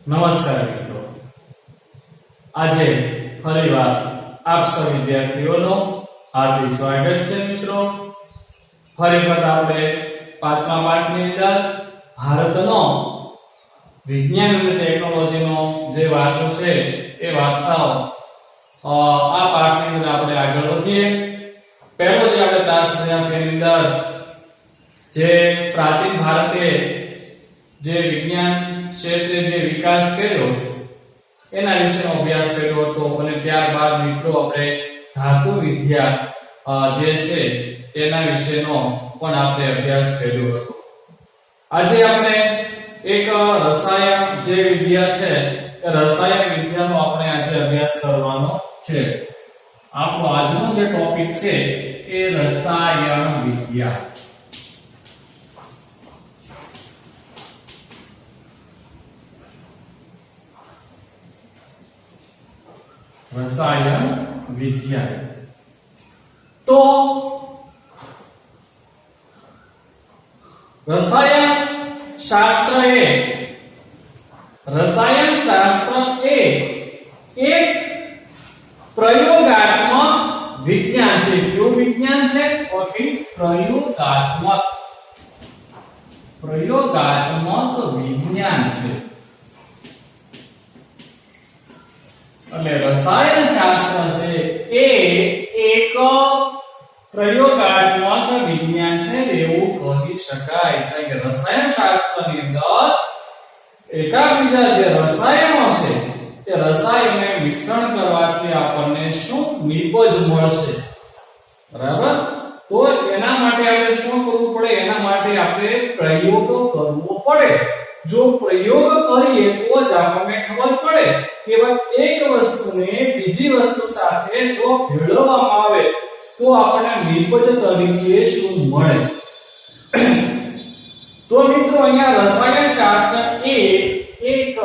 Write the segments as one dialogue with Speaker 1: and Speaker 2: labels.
Speaker 1: નમસ્કાર મિત્રો, આજે ફરીવાર આપ સૌ વિદ્યાર્થીઓનો હાર્દિક સ્વાગત છે. મિત્રો, ફરી વખત આપણે પાંચમા પાઠની અંદર ભારતનો વિજ્ઞાન અને ટેકનોલોજીનો જે વારસો છે એ વારસાઓ આ પાઠની અંદર આપણે આગળ વધીએ. પહેલો જે આપણે તાસ તેની અંદર જે પ્રાચીન ભારતે જે વિજ્ઞાન ક્ષેત્રે જે વિકાસ કર્યો એના વિશેનો અભ્યાસ કર્યો હતો અને ત્યારબાદ મિત્રો આપણે ધાતુ વિદ્યા જે છે તેના વિશેનો પણ આપણે અભ્યાસ કર્યો હતો. આજે આપણે એક રસાયણ જે વિદ્યા છે એ રસાયણ વિદ્યાનો આપણે આજે અભ્યાસ કરવાનો છે. આપણો આજનો જે ટોપિક છે એ રસાયણ વિદ્યા. રસાયણ વિદ્યા તો રસાયણ શાસ્ત્ર એ એક પ્રયોગાત્મક વિજ્ઞાન છે. કયું વિજ્ઞાન છે? પ્રયોગાત્મક વિજ્ઞાન છે. એટલે રસાયણ શાસ્ત્ર છે એ એક પ્રયોગાત્મક વિજ્ઞાન છે એવું કહી શકાય. એટલે કે રસાયણ શાસ્ત્રની અંદર એકાબીજા જે રસાયણો છે એ રસાયણને મિશ્રણ કરવાથી આપણને શું નિપજ મળશે, બરાબર? તો એના માટે આપણે શું કરવું પડે? એના માટે આપણે પ્રયોગ કરવો પડે. જો પ્રયોગ કરીએ તો જ આપણને ખબર પડે કે એક વસ્તુને બીજી વસ્તુ સાથે જો ભેળવવામાં આવે તો આપણને નિપજ તરીકે શું મળે. તો મિત્રો, અહીંયા રસાયણ શાસ્ત્ર એ એક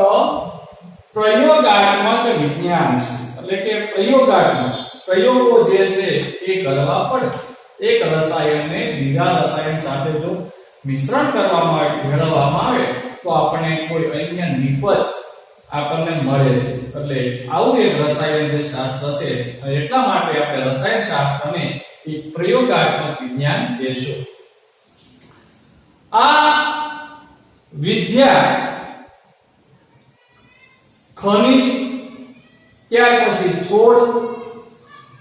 Speaker 1: પ્રયોગાત્મક વિજ્ઞાન છે. એટલે કે પ્રયોગો જે છે એ કરવા પડે. એક રસાયણને બીજા રસાયણ સાથે જો મિશ્રણ કરવામાં આવે, ભેળવવામાં આવે તો આપણને કોઈ અન્ય નિપજ આપણને મળે છે. એટલે આવું એક રસાયણ જે શાસ્ત્ર છે. એટલા માટે આપણે રસાયણ શાસ્ત્રને એક પ્રયોગાત્મક વિજ્ઞાન કહેશું. આ વિદ્યા ખનિજ, ત્યાર પછી છોડ,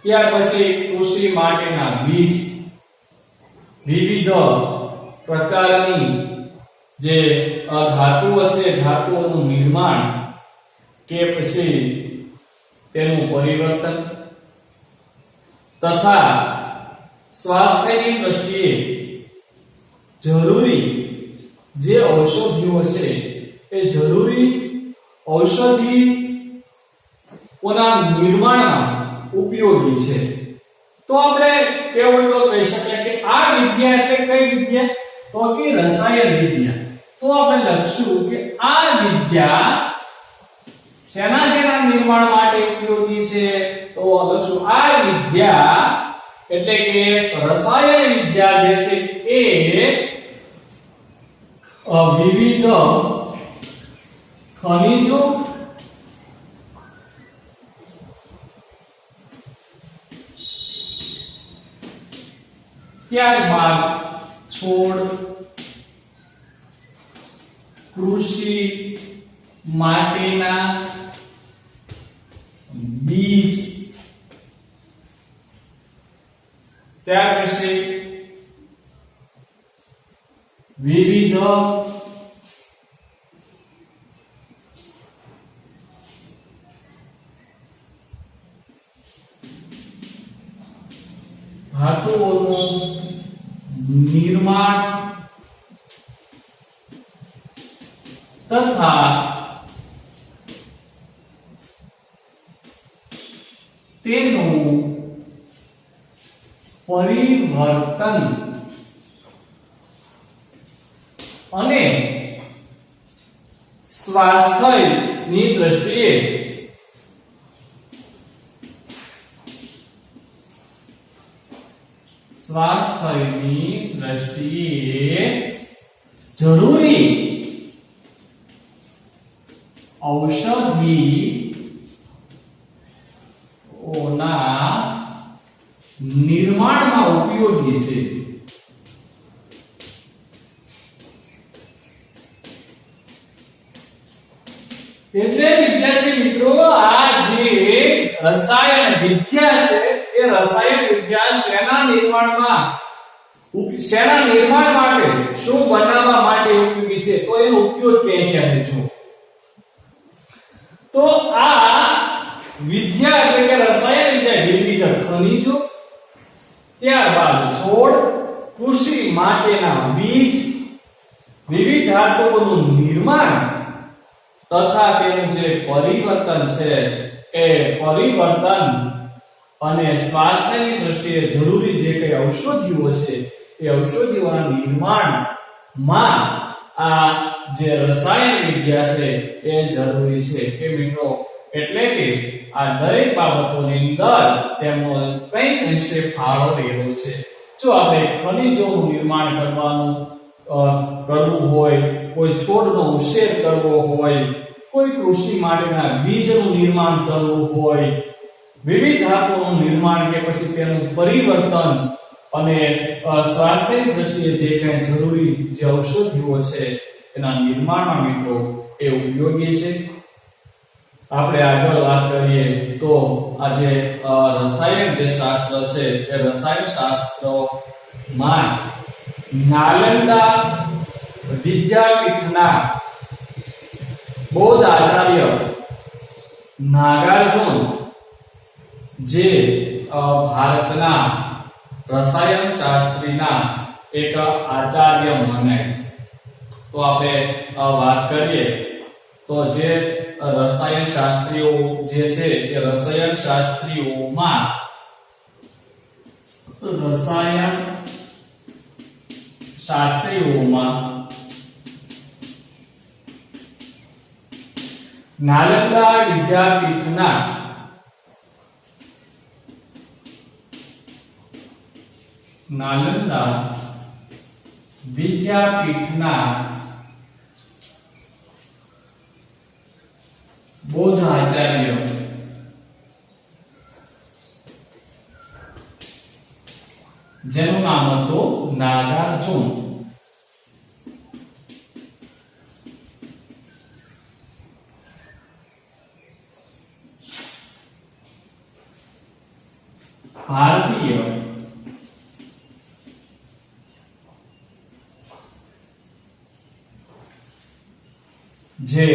Speaker 1: ત્યાર પછી કૃષિ માટેના બીજ, વિવિધ પ્રકારની જે ધાતુઓ છે, ધાતુઓનું નિર્માણ કે પછી તેનું પરિવર્તન તથા સ્વાસ્થ્યની દ્રષ્ટિએ જરૂરી જે ઔષધિઓ છે એ જરૂરી ઔષધિઓના નિર્માણમાં ઉપયોગી છે. તો આપણે કેવું તો કહી શકીએ કે આ વિદ્યા એટલે કઈ વિદ્યા? તો કે રસાયણ વિદ્યા. તો આપણે લખશું કે આ વિદ્યા શેના નિર્માણ માટે ઉપયોગી છે? તો લખશું આ વિદ્યા એટલે કે રસાયણ વિદ્યા જે છે એ વિવિધ ખનિજો ત્યારબાદ છોડ, કૃષિ માટેના બીજ, ત્યાર પછી વિવિધ ધાતુઓનું નિર્માણ તથા તેનું પરિવર્તન અને સ્વાસ્થ્યની દ્રષ્ટિએ જરૂરી ઔષધિઓના નિર્માણમાં ઉપયોગી છે. એટલે વિદ્યાર્થી મિત્રો આ જે રસાયણ વિદ્યા છે એ રસાયણ વિદ્યા શેના નિર્માણ માટે શું બનાવવા માટે ઉપયોગી છે તો એનો ઉપયોગ ક્યાં ક્યાં છે જો તો આ વિદ્યા એટલે કે રસાયણ વિદ્યા વિવિધ ખનિજો ત્યારબાદ છોડ કૃષિ માટેના બીજ વિવિધ ધાતુઓનું નિર્માણ તથા તેનું જે પરિવર્તન છે એ પરિવર્તન અને સ્વાસ્થ્યની દ્રષ્ટિએ જરૂરી જે કઈ ઔષધિઓ છે એ ઔષધિઓના નિર્માણમાં આ જે રસાયણ વિદ્યા છે એ જરૂરી છે કે મિત્રો એટલે કે આ દરેક બાબતોની અંદર તેમનો કંઈક અંશે ફાળો રહેલો છે. જો આપણે ખનિજોનું નિર્માણ કરવું હોય, કોઈ છોડનો ઉછેર કરવો હોય, કોઈ કૃષિ માટેના બીજનું નિર્માણ કરવું હોય, વિવિધ ધાતુઓનું નિર્માણ કે પછી તેનું પરિવર્તન અને સ્વાસ્થ્યની દ્રષ્ટિએ જે કંઈ જરૂરી જે ઔષધિઓ છે એના નિર્માણમાં મિત્રો એ ઉપયોગી છે. આપણે આગળ વાત કરીએ તો આજે રસાયણ જે શાસ્ત્ર છે એ રસાયણ શાસ્ત્રમાં નાલંદા વિદ્યાપીઠના બૌદ્ધ આચાર્ય નાગાર્જુન જે ભારતના રસાયણ શાસ્ત્રીના એક આચાર્ય મનાય છે. તો આપણે વાત કરીએ તો જે રસાયણ શાસ્ત્રીઓ જે છે એ રસાયણ શાસ્ત્રીઓમાં નાલંદા વિદ્યાપીઠના બૌદ્ધ આચાર્ય જેનું નામ હતું નાગાર્જુન ભારતીય જે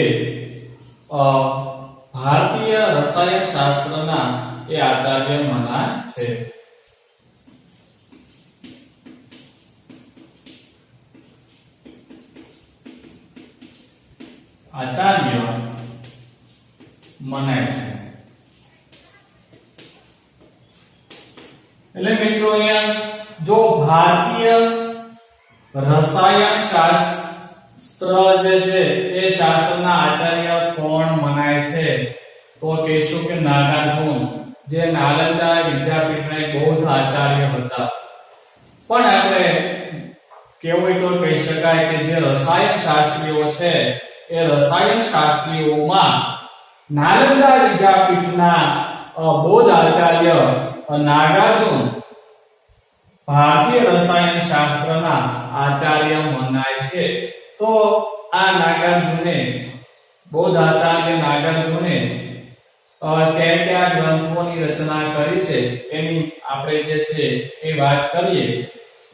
Speaker 1: ભારતીય રસાયણ શાસ્ત્રના એ આચાર્ય મનાય છે. આચાર્ય મનાય છે એટલે મિત્રો અહીંયા જો ભારતીય રસાયણ શાસ્ત્ર જે છે એ શાસ્ત્રના આચાર્ય કોણ મનાય છે તો કહેશું કે નાગાર્જુન જે નાલંદા વિદ્યાપીઠના એક બૌદ્ધ આચાર્ય હતા. પણ આપણે કેવું તો કહી શકાય કે જે રસાયણ શાસ્ત્રીઓ છે એ રસાયણ શાસ્ત્રીઓમાં નાલંદા વિદ્યાપીઠના બૌદ્ધ આચાર્ય નાગાર્જુન ભારતીય રસાયણ શાસ્ત્રના આચાર્ય મનાય છે. તો આ નાગાર્જુને બૌદ્ધ આચાર્ય નાગાર્જુને કયા ગ્રંથોની રચના કરી છે એની આપણે જે છે એ વાત કરીએ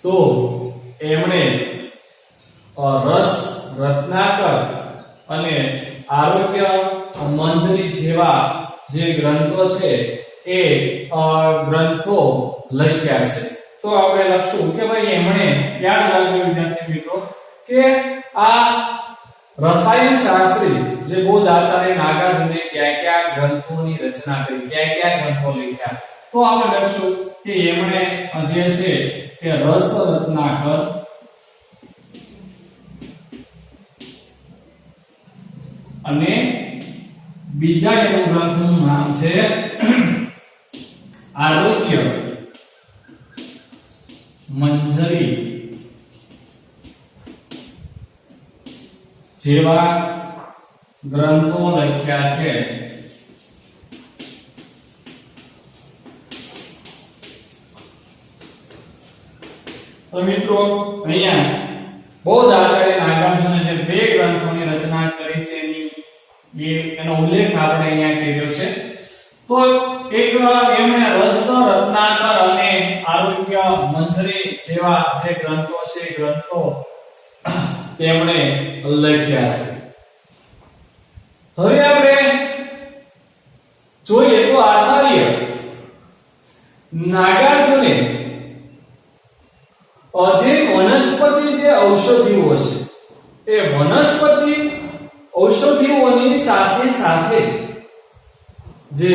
Speaker 1: તો એમણે રસ રત્નાકર અને આરોગ્ય મંજરી જેવા જે ગ્રંથો છે એ ગ્રંથો લખ્યા છે. તો આપણે લખશું કે ભાઈ એમણે યાદ રાખજો વિદ્યાર્થી મિત્રો કે આ રસાયણ શાસ્ત્રી જે બૌદ્ધ આચાર્ય નાગાર્જુને કયા ગ્રંથોની રચના કરી, કયા ગ્રંથો લખ્યા. તો આપણે લખશું કે એમણે જે છે કે રસ રત્નાકર અને બીજા એનું ગ્રંથનું નામ છે આરોગ્ય મંજરી જેવા ગ્રંથો લખ્યા છે. તો મિત્રો અહીંયા બૌદ્ધ આચાર્ય નાગાર્જુને જે બે ગ્રંથોની રચના કરી છે એનો ઉલ્લેખ આપણે અહીંયા કર્યો છે. તો એક એમણે રસ રત્નાકર અને આરોગ્ય મંજરી જેવા જે ગ્રંથો છે ગ્રંથો તેમણે લખ્યા છે. હવે આપણે જોઈએ તો આચાર્ય નાગાર્જુને જે વનસ્પતિ જે ઔષધિઓ છે એ વનસ્પતિ ઔષધિઓની સાથે સાથે જે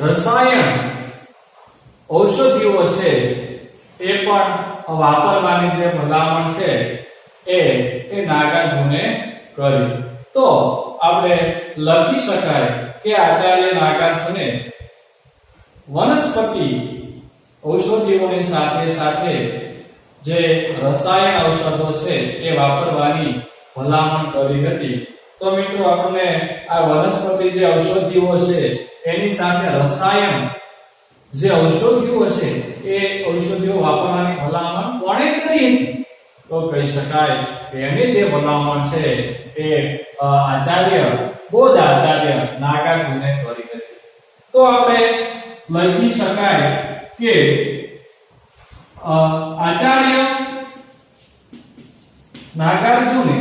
Speaker 1: રસાયણ ઔષધિઓ છે એ પણ વાપરવાની જે ભલામણ છે એ નાગાર્જુને કરી. તો આપણે લખી શકાય કે આચાર્ય નાગાર્જુને વનસ્પતિ ઔષધિઓની સાથે સાથે જે રસાયણ ઔષધો છે એ વાપરવાની ભલામણ કરી હતી. તો મિત્રો આપણને આ વનસ્પતિ જે ઔષધિઓ છે એની સાથે રસાયણ જે ઔષધિઓ છે એ ઔષધિઓ વાપરવાની ભલામણ કોણે કરી હતી? તો કહી શકાય કે એની જે ભલામણ છે એ બૌદ્ધ આચાર્ય નાગાર્જુને કરી હતી. તો આપણે લખી શકાય કે આચાર્ય નાગાર્જુને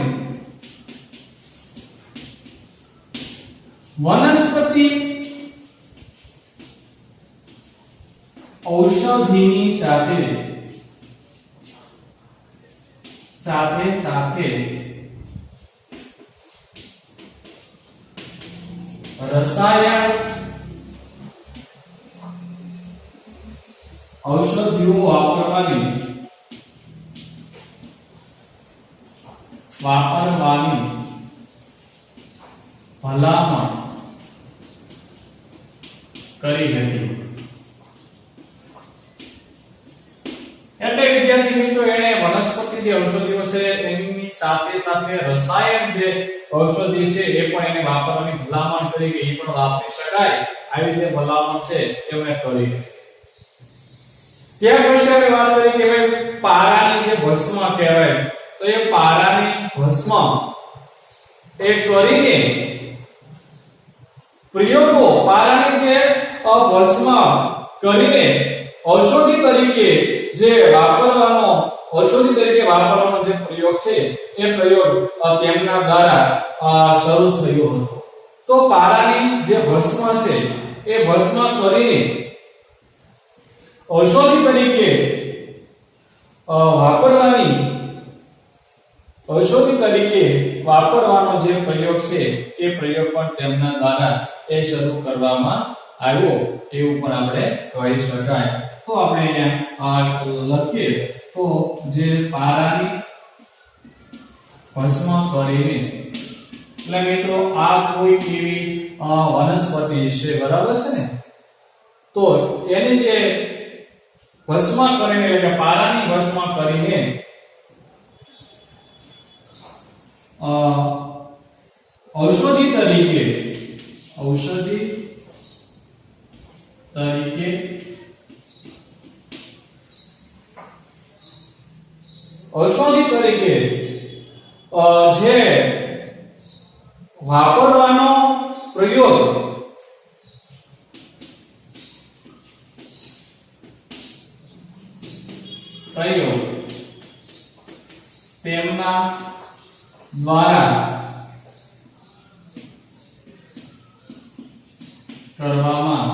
Speaker 1: વનસ્પતિ ઔષધિની સાથે રસાયણ ઔષધિઓ વાપરવાની ભલામણ કરી હતી. એટલે વિદ્યાર્થી મિત્રો એને વનસ્પતિ જે ઔષધિઓ છે એની સાથે સાથે રસાયણ જે ઔષધિ છે એ પણ એને વાપરવાની ભલામણ કરી કે એ પણ વાપરી શકાય આવી જે ભલામણ છે એમણે કરી. ત્યાર પછી આપણે વાત કરી કે ભાઈ પારાની જે ભસ્મ કહેવાય તો એ પારાની ભસ્મ એ કરીને પ્રયોગો પારાની જે ભસ્મ કરીને ઔષધિ તરીકે વાપરવાનો જે પ્રયોગ છે એ પ્રયોગ તેમના દ્વારા શરૂ થયો હતો. તો પારાની જે ભસ્મ છે એ ભસ્મ કરીને ઔષધિ તરીકે વાપરવાનો જે પ્રયોગ છે એ પ્રયોગ પણ તેમના દ્વારા એ શરૂ કરવામાં આવ્યો એવું પણ આપણે કહી શકાય. તો આપણે અહીંયા લખીએ તો જે પારાની ભસ્મ કરીને એટલે મિત્રો આ કોઈ એવી વનસ્પતિ છે બરાબર છે ને તો એની જે ભસ્મ કરીને એટલે પારાની ભસ્મ કરીને ઔષધિ તરીકે જે વાપરવાનો પ્રયોગ થયો તેમના દ્વારા કરવામાં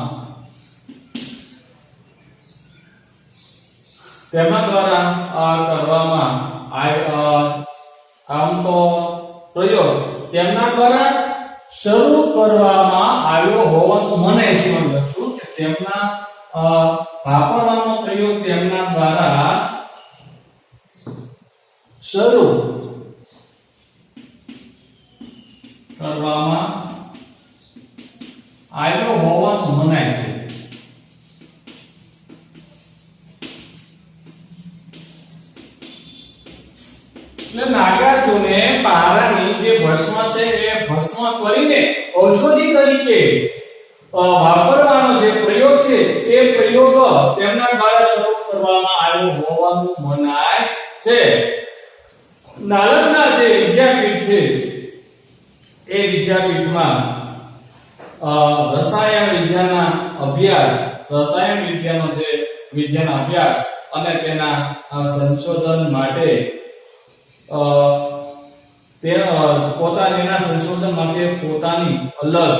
Speaker 1: આમ તો પ્રયોગ તેમના દ્વારા શરૂ કરવામાં આવ્યો હોવાનું મને સમજ લખશું કે તેમના વાપરવાનો પ્રયોગ તેમના દ્વારા શરૂ કરવામાં આવ્યો હોવાનું મનાય છે. એટલે નાગાર્જુને પારાની જે ભસ્મ છે એ ભસ્મ કરીને ઔષધિ તરીકે વાપરવાનો જે પ્રયોગ છે એ પ્રયોગ તેમના દ્વારા શરૂ કરવામાં આવ્યો હોવાનું મનાય છે. નાલંદા જે વિદ્યાપીઠ છે એ વિદ્યાપીઠમાં રસાયણ વિદ્યાના અભ્યાસ અને તેના સંશોધન માટે પોતાની અલગ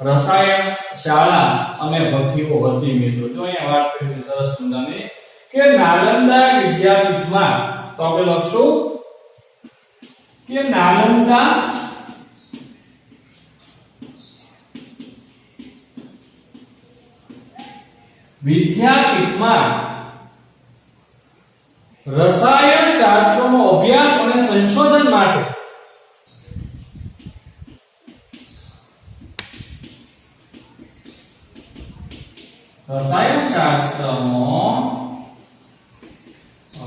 Speaker 1: રસાયણ શાળા અને ભઠ્ઠીઓ હતી મિત્રો. જો અહીંયા વાત કરી છે સરસ મજાની કે નાલંદા વિદ્યાપીઠમાં, તો આપણે લખશું કે નાલંદા વિદ્યાપીઠમાં રસાયણ શાસ્ત્રનો અભ્યાસ અને સંશોધન માટે રસાયણ શાસ્ત્રનો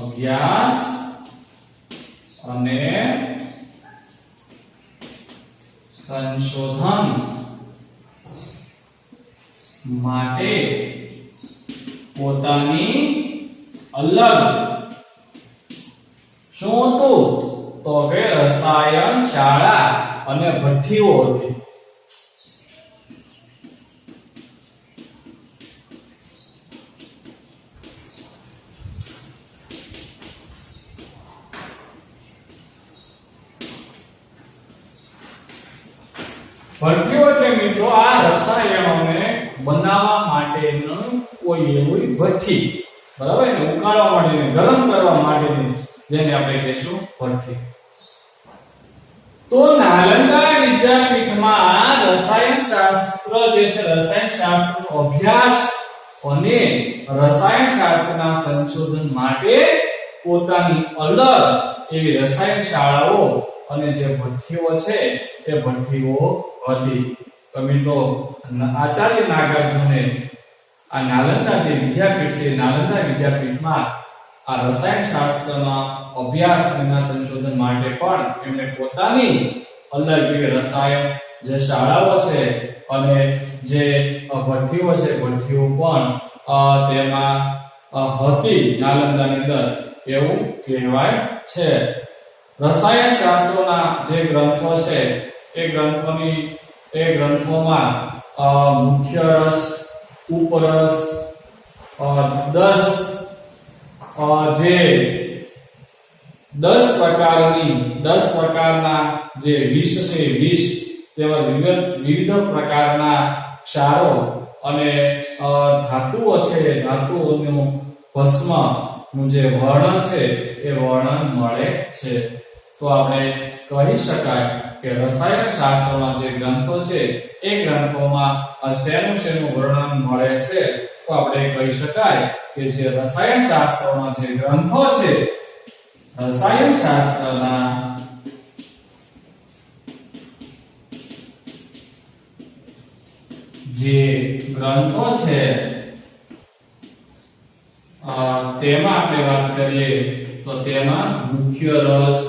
Speaker 1: અભ્યાસ અને સંશોધન માટે પોતાની અલગ શું હતું તો કે રસાયણ શાળા અને ભઠ્ઠીઓ હતી. ભઠ્ઠીઓ એટલે મિત્રો આ રસાયણોને બનાવવા માટેનું કોઈ એવી ભઠ્ઠી, બરાબર ને, ઉકાળવા માટેની, ગરમ કરવા માટેની, જેને આપણે કહીશું ભઠ્ઠી. તો નાલંદા વિદ્યાપીઠમાં રસાયણ શાસ્ત્ર જે છે, રસાયણ શાસ્ત્રનો અભ્યાસ અને રસાયણ શાસ્ત્રના સંશોધન માટે પોતાની અલગ એવી રસાયણ શાળાઓ અને જે ભઠ્ઠીઓ છે એ ભઠ્ઠીઓ હતી. તો મિત્રો આચાર્ય નાગાર્જુને આ નાલંદા જે વિદ્યાપીઠ છે, નાલંદા વિદ્યાપીઠમાં આ રસાયણ શાસ્ત્રના અભ્યાસ અને સંશોધન માટે પણ એમણે પોતાની અલગ એવી રસાયણ જે શાળાઓ છે અને જે ભઠ્ઠીઓ છે, ભઠ્ઠીઓ પણ તેમાં હતી નાલંદાની અંદર એવું કહેવાય છે. રસાયણ શાસ્ત્રોના જે ગ્રંથો છે એ ગ્રંથોમાં મુખ્ય રસ, ઉપરસ, 10 પ્રકારના જે વિષ છે, વિષ તેમજ વિવિધ પ્રકારના ક્ષારો અને ધાતુઓ છે, ધાતુઓનું ભસ્મનું જે વર્ણન છે એ વર્ણન મળે છે. તો આપણે કહી શકાય કે રસાયણ શાસ્ત્રના જે ગ્રંથો છે એ ગ્રંથોમાં શેનું વર્ણન મળે છે. તો આપણે કહી શકાય કે જે રસાયણ શાસ્ત્રના જે ગ્રંથો છે, રસાયણ શાસ્ત્રના જે ગ્રંથો છે તેમાં આપણે વાત કરીએ તો તેમાં મુખ્ય રસ,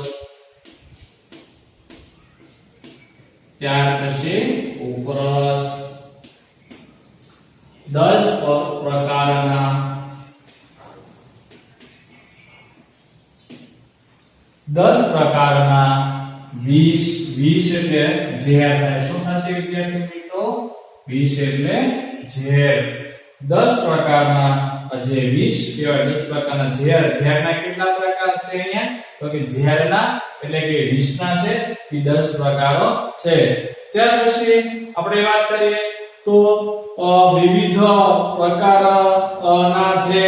Speaker 1: ત્યાર પછી ઉપરસ, 10 પ્રકારના વિષ એટલે ઝેર થાય. શું થશે વિદ્યાર્થી મિત્રો? વિષ એટલે ઝેર. 10 પ્રકારના જે વિષ કહેવાય, 10 પ્રકારના ઝેર. ઝેરના કેટલા પ્રકાર છે અહીંયા? તો કે ઝેરના એટલે કે વિષના છે એ 10 પ્રકારો છે. ત્યાર પછી આપણે વાત કરીએ તો વિવિધ પ્રકારના જે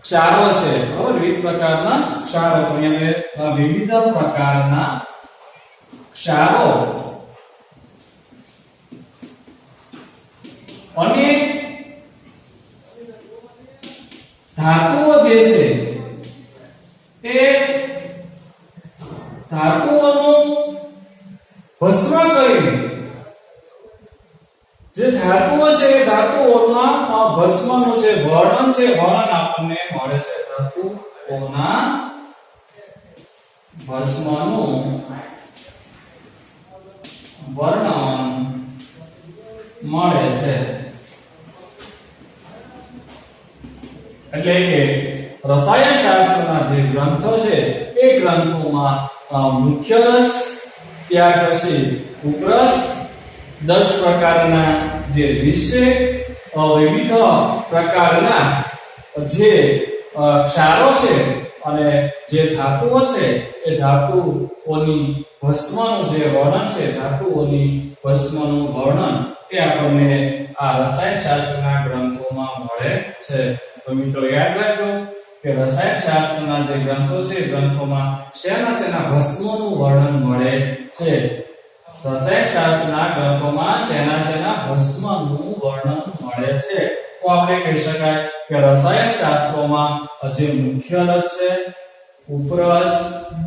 Speaker 1: ક્ષારો છે, બરાબર, વિવિધ પ્રકારના ક્ષારો. તો અહીંયા વિવિધ પ્રકારના ક્ષારો અને ધાતુઓ જે છે એ ધાતુઓનું ભસ્મ કરીને, જે ધાતુઓ છે એ ધાતુઓના ભસ્મનું જે વર્ણન છે, વર્ણન આપણને મળે છે. ધાતુઓના ભસ્મનું વર્ણન મળે છે. એટલે કે રસાયણશાસ્ત્રના જે ગ્રંથો છે એ ગ્રંથોમાં મુખ્ય રસ, ત્યાર પછી ઉપરસ, 10 પ્રકારના જે વિશે વિવિધ પ્રકારના જે ક્ષારો છે અને જે ધાતુઓ છે એ ધાતુઓની ભસ્મનું જે વર્ણન છે, ધાતુઓની ભસ્મનું વર્ણન એ આપણને આ રસાયણશાસ્ત્રના ગ્રંથોમાં મળે છે. તો મિત્રો યાદ રાખજો કે રસાયણશાસ્ત્રના જે ગ્રંથો છે ગ્રંથોમાં શેના ભસ્મનું વર્ણન મળે છે. રસાયણશાસ્ત્રના ગ્રંથોમાં શેના ભસ્મનું વર્ણન મળે છે. તો આપણે કહી શકાય કે રસાયણશાસ્ત્રોમાં જે મુખ્ય રસ છે, ઉપરસ,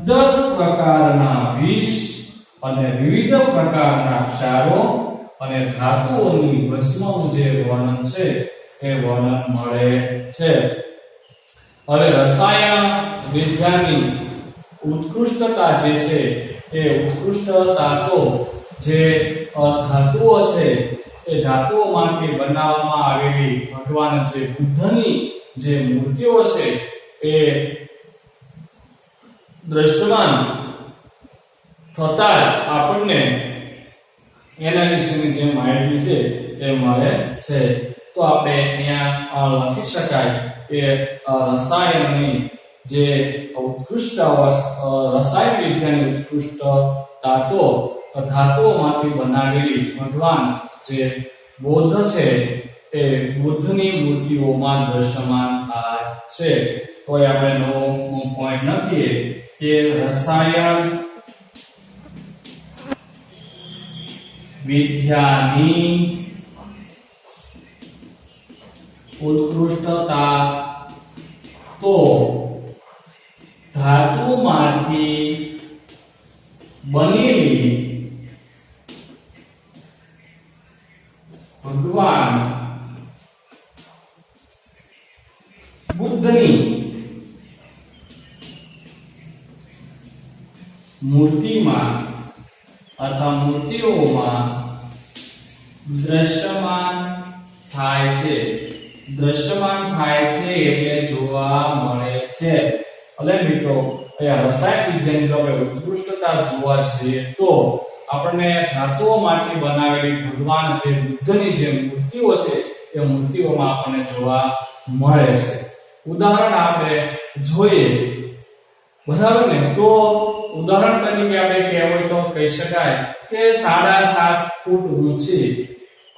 Speaker 1: 10 પ્રકારના વિષ અને વિવિધ પ્રકારના ક્ષારો અને ધાતુઓની ભસ્મનું જે વર્ણન છે એ વર્ણન મળે છે. હવે રસાયણ વિજ્ઞાનની ઉત્કૃષ્ટતા જે છે એ ઉત્કૃષ્ટતા તો જે ધાતુઓ છે એ ધાતુઓમાંથી બનાવવામાં આવેલી ભગવાન જે બુદ્ધની જે મૂર્તિઓ છે એ દ્રશ્યમાન થતા જ આપણને એના વિશેની જે માહિતી છે એ મળે છે. તો આપણે અહીંયા લખી શકાય કે રસાયણની જે ઉત્કૃષ્ટ રસાયણ વિજ્ઞાનની ઉત્કૃષ્ટ ધાતુઓમાંથી બનાવેલી ભગવાન જે બૌદ્ધ છે એ બુદ્ધની મૂર્તિઓમાં દ્રશ્યમાન થાય છે. તો આપણે નવો પોઈન્ટ લખીએ કે રસાયણ વિજ્ઞાનની ઉત્કૃષ્ટતા તો ધાતુમાંથી બનેલી ભગવાન બુદ્ધની મૂર્તિમાં અથવા મૂર્તિઓમાં દ્રશ્યમાન થાય છે. દ્રશ્યમાન થાય છે એટલે જોવા મળે છે. એટલે મિત્રો અહીંયા રસાયણ વિજ્ઞાનની જો આપણે ઉત્કૃષ્ટતા જોવા જઈએ તો આપણને ધાતુઓમાંથી બનાવેલી ભગવાન જે બુદ્ધની જે મૂર્તિઓ છે એ મૂર્તિઓમાં આપણને જોવા મળે છે. ઉદાહરણ આપણે જોઈએ, બરાબર ને? તો ઉદાહરણ તરીકે આપણે કહેવું તો કહી શકાય કે 7.5 ફૂટ ઊંચી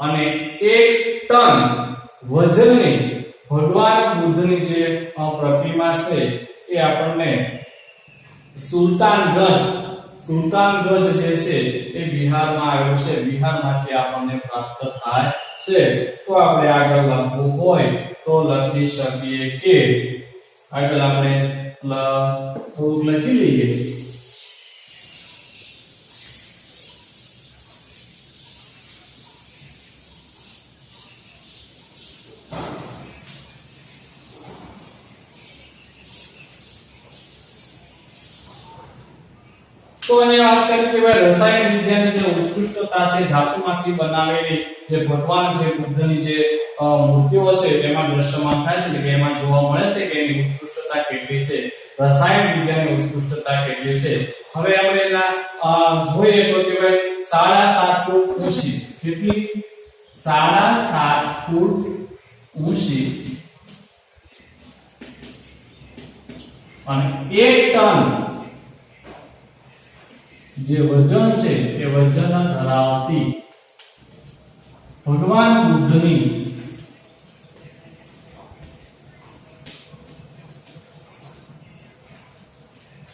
Speaker 1: અને 1 ટન વજનની ભગવાન બુદ્ધની જે પ્રતિમા છે એ આપણને સુલતાનગંજ જે છે એ બિહારમાં આવેલું છે. બિહારમાંથી આપણને પ્રાપ્ત થાય છે. તો આપણે આગળ લખવું હોય તો લખી શકીએ કે આગળ આપણે થોડુંક લખી લઈએ. તો અહીંયા વાત કરીએ કે ભાઈ રસાયણ વિજ્ઞાનની જે ઉત્કૃષ્ટતા છે ધાતુમાંથી બનાવેલી જે ભગવાન જે બુદ્ધની જે મૂર્તિઓ છે તેમાં દ્રશ્યમાન થાય છે કે એમાં જોવા મળે છે કે એની ઉત્કૃષ્ટતા કેટલી છે, રસાયણ વિજ્ઞાનની ઉત્કૃષ્ટતા કેટલી છે. હવે આપણે એના જોઈએ તો કે ભાઈ 7.5 ફૂટ ઊંચી, કેટલી? 7.5 ફૂટ ઊંચી અને 1 ટન જે વજન છે એ વજન ધરાવતી ભગવાન બુદ્ધની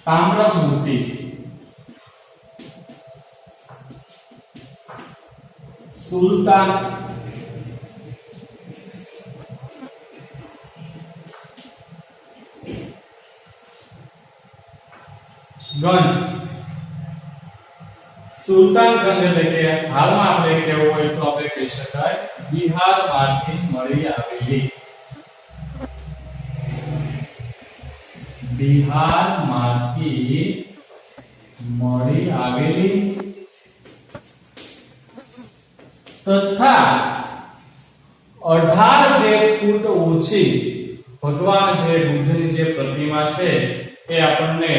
Speaker 1: તામ્ર મૂર્તિ સુલતાન ગંજ સુલતાનગંજ એટલે કે હાલમાં આપણે કહેવું હોય તો આપણે કહી શકાય બિહારમાંથી મળી આવેલી, બિહારમાંથી મળી આવેલી તથા 18 જે ફૂટ ઊંચી ભગવાન જે બુદ્ધની જે પ્રતિમા છે એ આપણને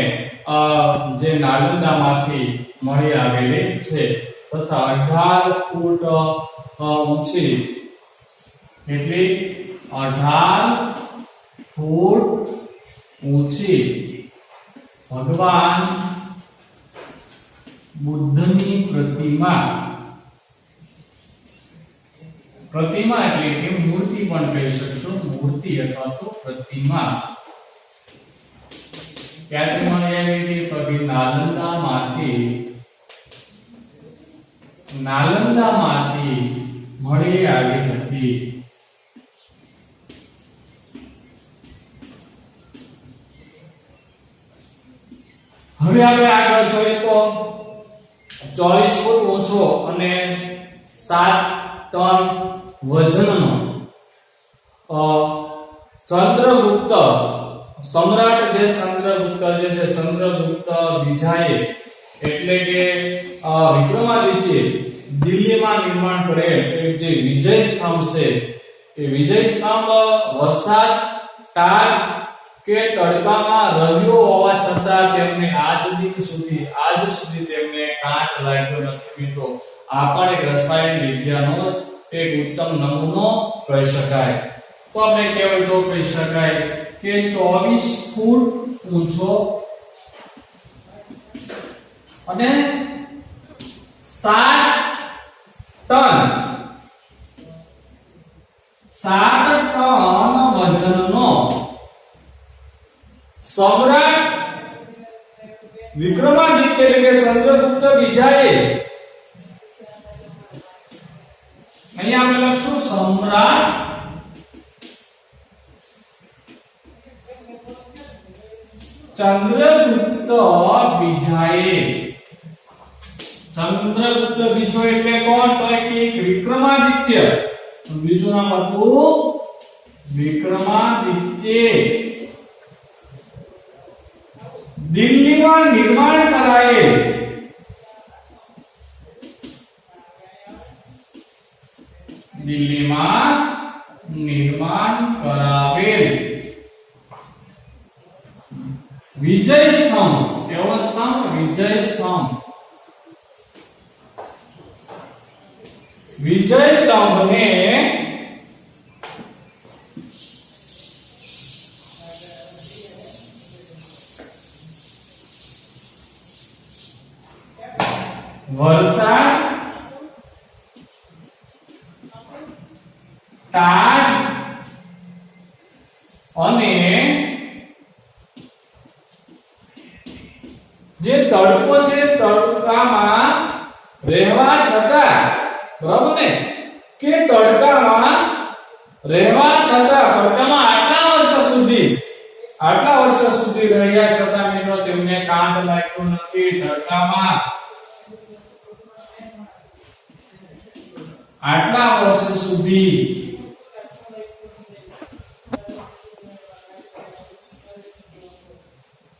Speaker 1: જે નાલંદામાંથી મળી આવેલી છે તથા 18 ફૂટ ઊંચી એટલી 18 ફૂટ ઊંચી ભગવાન બુદ્ધની પ્રતિમા એટલે કે મૂર્તિ પણ કહી શકશો, મૂર્તિ અથવા તો પ્રતિમા ક્યાંથી મળી આવી હતી? તો કે નાલંદામાંથી મળી આવી હતી. હવે આપણે આગળ જોઈએ તો 24 ફૂટ ઊંચો અને 7 ટન વજનનો ચંદ્રગુપ્ત સમ્રાટ જે ચંદ્રગુપ્ત જે છે ચંદ્રગુપ્ત બીજાએ એટલે કે વિક્રમાદિત્ય દિલ્હીમાં નિર્માણ કરેલ એક જે વિજય સ્તંભ છે એ વિજય સ્તંભ વરસાદ ટાર કે તડકામાં રહ્યો હોવા છતાં તેમને આજ સુધી તેમને કાંટ લાગ્યો નથી. મિત્રો આ પણ એક રસાયણ વિજ્ઞાનનો જ એક ઉત્તમ નમૂનો કહી શકાય. તો આપણે કેવળ તો કહી શકાય કે 24 ફૂટ ઊંચો અને 7 ટન વજનનો સમ્રાટ વિક્રમાદિત્ય એટલે કે ચંદ્રગુપ્ત બીજાએ અહીંયા આપણે લખશું સમ્રાટ ચંદ્રગુપ્ત બીજો એટલે કોણ? તો એક વિક્રમાદિત્ય, બીજું નામ હતું વિક્રમાદિત્ય. દિલ્હીમાં નિર્માણ કરાયેલ વિજય સ્તંભ, કેવો સ્તંભ? વિજય સ્તંભ. વિજય સ્તંભને વરસાદ ટાર અને જે તડકો છે તડકામાં રહેવા છતાં, બરાબર ને, કે તડકામાં રહેવા છતાં તડકામાં આટલા વર્ષ સુધી રહ્યા છતાં મિત્રો તેમને કાંટ લાગ્યો નથી. તડકામાં આટલા વર્ષ સુધી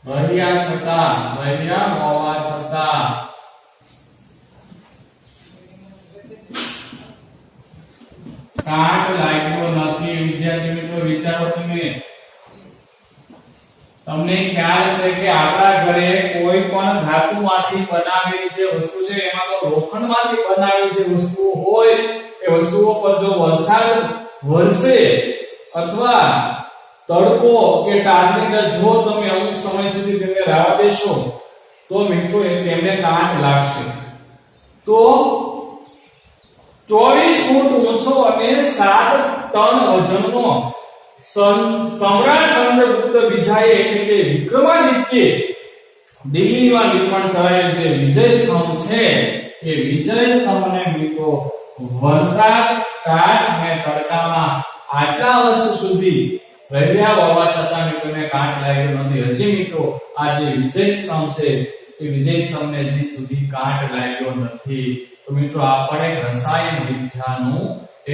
Speaker 1: રહ્યા હોવા છતાં કાંટ લાગ્યો નથી. વિદ્યાર્થી મિત્રો વિચારો તમે, તમને ખ્યાલ છે કે આપણા ઘરે કોઈ પણ ધાતુમાંથી બનાવેલી જે વસ્તુ છે એમાં તો લોખંડમાંથી બનાવેલી જે વસ્તુઓ હોય એ વસ્તુઓ પર જો વરસાદ વરસે અથવા તડકો કે ટારની અંદર જો તમે અમુક સમય સુધી તેમને રહેવા દેશો તો મિત્રો તેમને કાંટ લાગશે. તો 24 ફૂટ ઊંચો અને 7 ટન વજનનો સમ્રાટ ચંદ્રગુપ્ત બીજાએ એટલે કે વિક્રમાદિત્ય દિલ્હીમાં નિર્માણ કરાયેલ જે વિજય સ્તંભ છે એ વિજય સ્તંભને મિત્રો વરસાદ ટાર અને તડકામાં આટલા વર્ષ સુધી રહ્યા હોવા છતાં મિત્રોને કાંટ લાગ્યો નથી. હજી મિત્રો આ જે વિજય સ્તંભ છે એ વિજય સ્તંભને હજી સુધી કાંટ લાગ્યો નથી. તો મિત્રો આ પણ એક રસાયણ વિદ્યાનું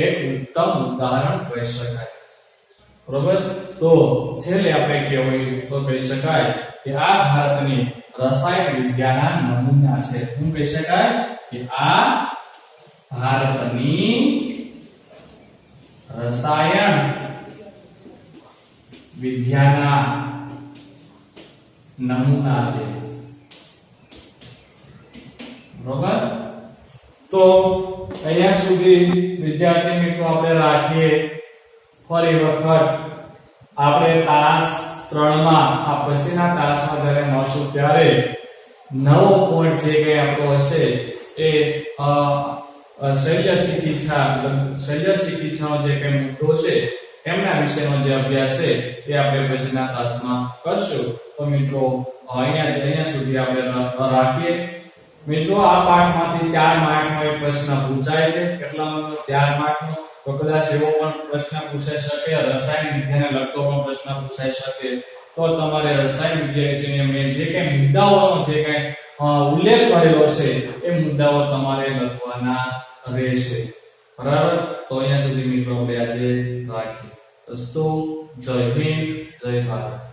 Speaker 1: એક ઉત્તમ ઉદાહરણ કહી શકાય. બરોબર. તો છેલ્લે આપણે કહી શકાય કે આ ભારતની રસાયણ વિદ્યાના નમૂના છે. શું કહી શકાય કે આ ભારતની રસાયણ વિદ્યાના નમૂના છે. બરોબર. તો અહીંયા સુધી વિદ્યાર્થી મિત્રો આપણે રાખીએ. ફરી વખત આપણે તાસ 3 માં આ પછીના તાસમાં જ્યારે મળશું ત્યારે નવો પોઈન્ટ જે કઈ આપણો હશે એ શલ્ય ચિકિત્સાનો જે કઈ મુદ્દો છે એમના વિશેનો જે અભ્યાસ છે એ આપણે પછીના તાસમાં કરશું. તો મિત્રો અહીંયા સુધી આપણે રાખીએ. મિત્રો આ પાઠમાંથી 4 માર્કનો એક પ્રશ્ન પૂછાય છે. કેટલાનો? 4 માર્કનો. તો કદાચ એવો પણ પ્રશ્ન પૂછાઈ શકે, રસાયણ વિદ્યાને લગતો પણ પ્રશ્ન પૂછાઈ શકે. તો તમારે રસાયણ વિદ્યા વિશેની મેં જે કઈ મુદ્દાઓનો જે કઈ ઉલ્લેખ કરેલો છે એ મુદ્દાઓ તમારે લખવાના રહેશે. બરાબર. તો અહીંયા સુધી મિત્રો આપણે આજે રાખીએ. અસ્તુ. જય હિન્દ, જય ભારત.